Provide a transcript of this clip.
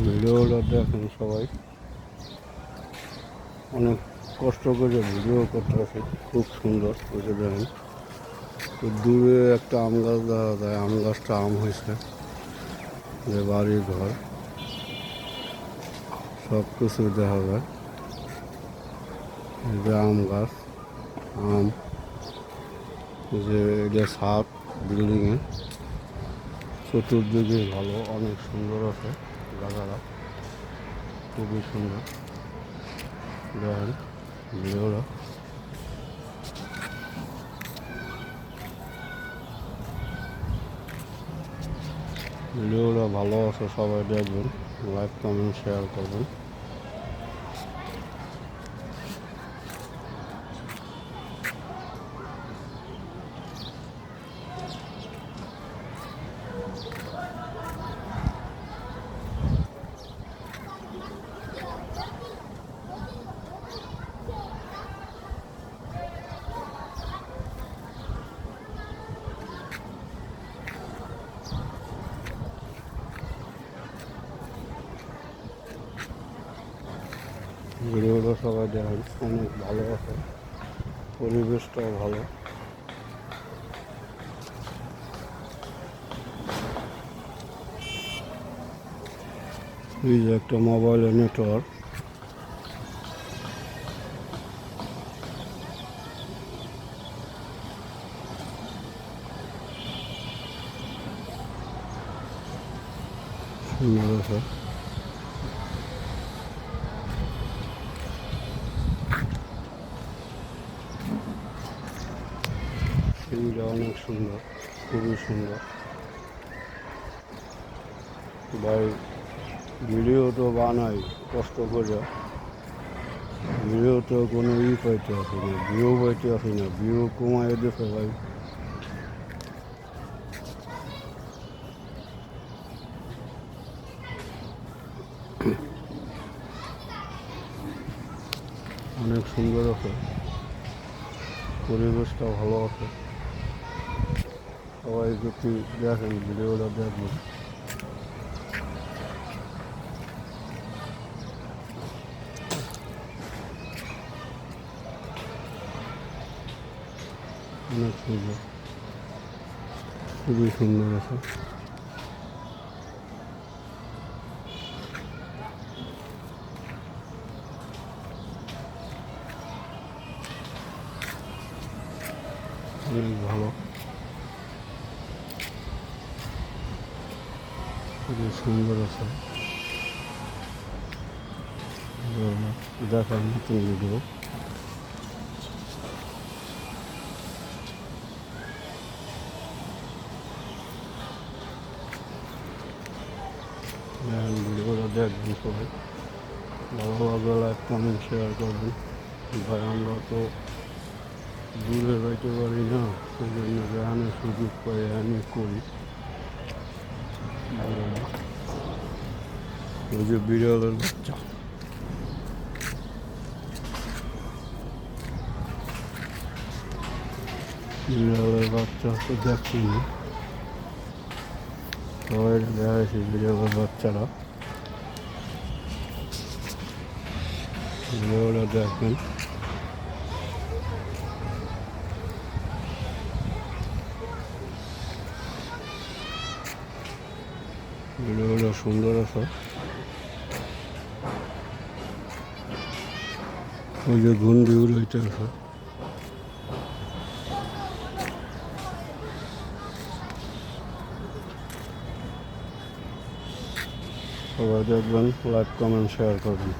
ভিডিওটা দেখেন সবাই, অনেক কষ্ট করে ভিডিও করতে আছে, খুব সুন্দর করে দেখেন। তো দূরে একটা আম গাছ দেখা যায়, আম গাছটা আম হয়েছে, যে বাড়ি ঘর সব কিছু দেখা যায়। যে আম গাছ, আম, যে এটা ছাদ বিল্ডিংয়ে, চতুর্দিকে ভালো, অনেক সুন্দর আছে জায়গাটা, খুবই সুন্দর। দেখেন ভিডিওটা, ভিডিওটা ভালো আছে, সবাই দেখবেন, লাইক কমেন্ট শেয়ার করবেন। ভিডিওটা সবাই দেখেন, অনেক ভালো আছে, পরিবেশটাও ভালো। এই যে একটা মোবাইলের নেটওয়ার্ক, সুন্দর আছে। সিঁড়িটা অনেক সুন্দর, খুবই সুন্দর। ভাই ভিডিও তো বানাই কষ্ট করে, ভিডিও তো কোনো পাইতে আসি না, ভিউ পাইতে আসি না, ভিউ কমাই দিতে ভাই। অনেক সুন্দর আছে, পরিবেশটা ভালো আছে, সবাই যদি দেখেন ভিডিওটা দেখবেন। অনেক সুন্দর, খুবই সুন্দর আছে। অনেক ভালো, খুবই সুন্দর আছে। দেখার নতুন ভিডিও। ভিডিওটা দেখবেন সবাই, ভালো লাগলে লাইক কমেন্ট শেয়ার করবেন। ভাই আমরা তো দূরে যাইতে পারি না, সেই জন্য যেখানে সুযোগ পাই আমি করি। ওই যে বিড়ালের বাচ্চা, বিড়ালের বাচ্চা তো দেখছি না, সবাই দেখাইছি বিড়ালের বাচ্চারা, ভিডিওটা দেখবেন। ভিডিওটা সুন্দর আছে। ওই যে ঘুন্ডি উড়াইতে আছে, সবাই দেখবেন, লাইক কমেন্ট শেয়ার করবেন।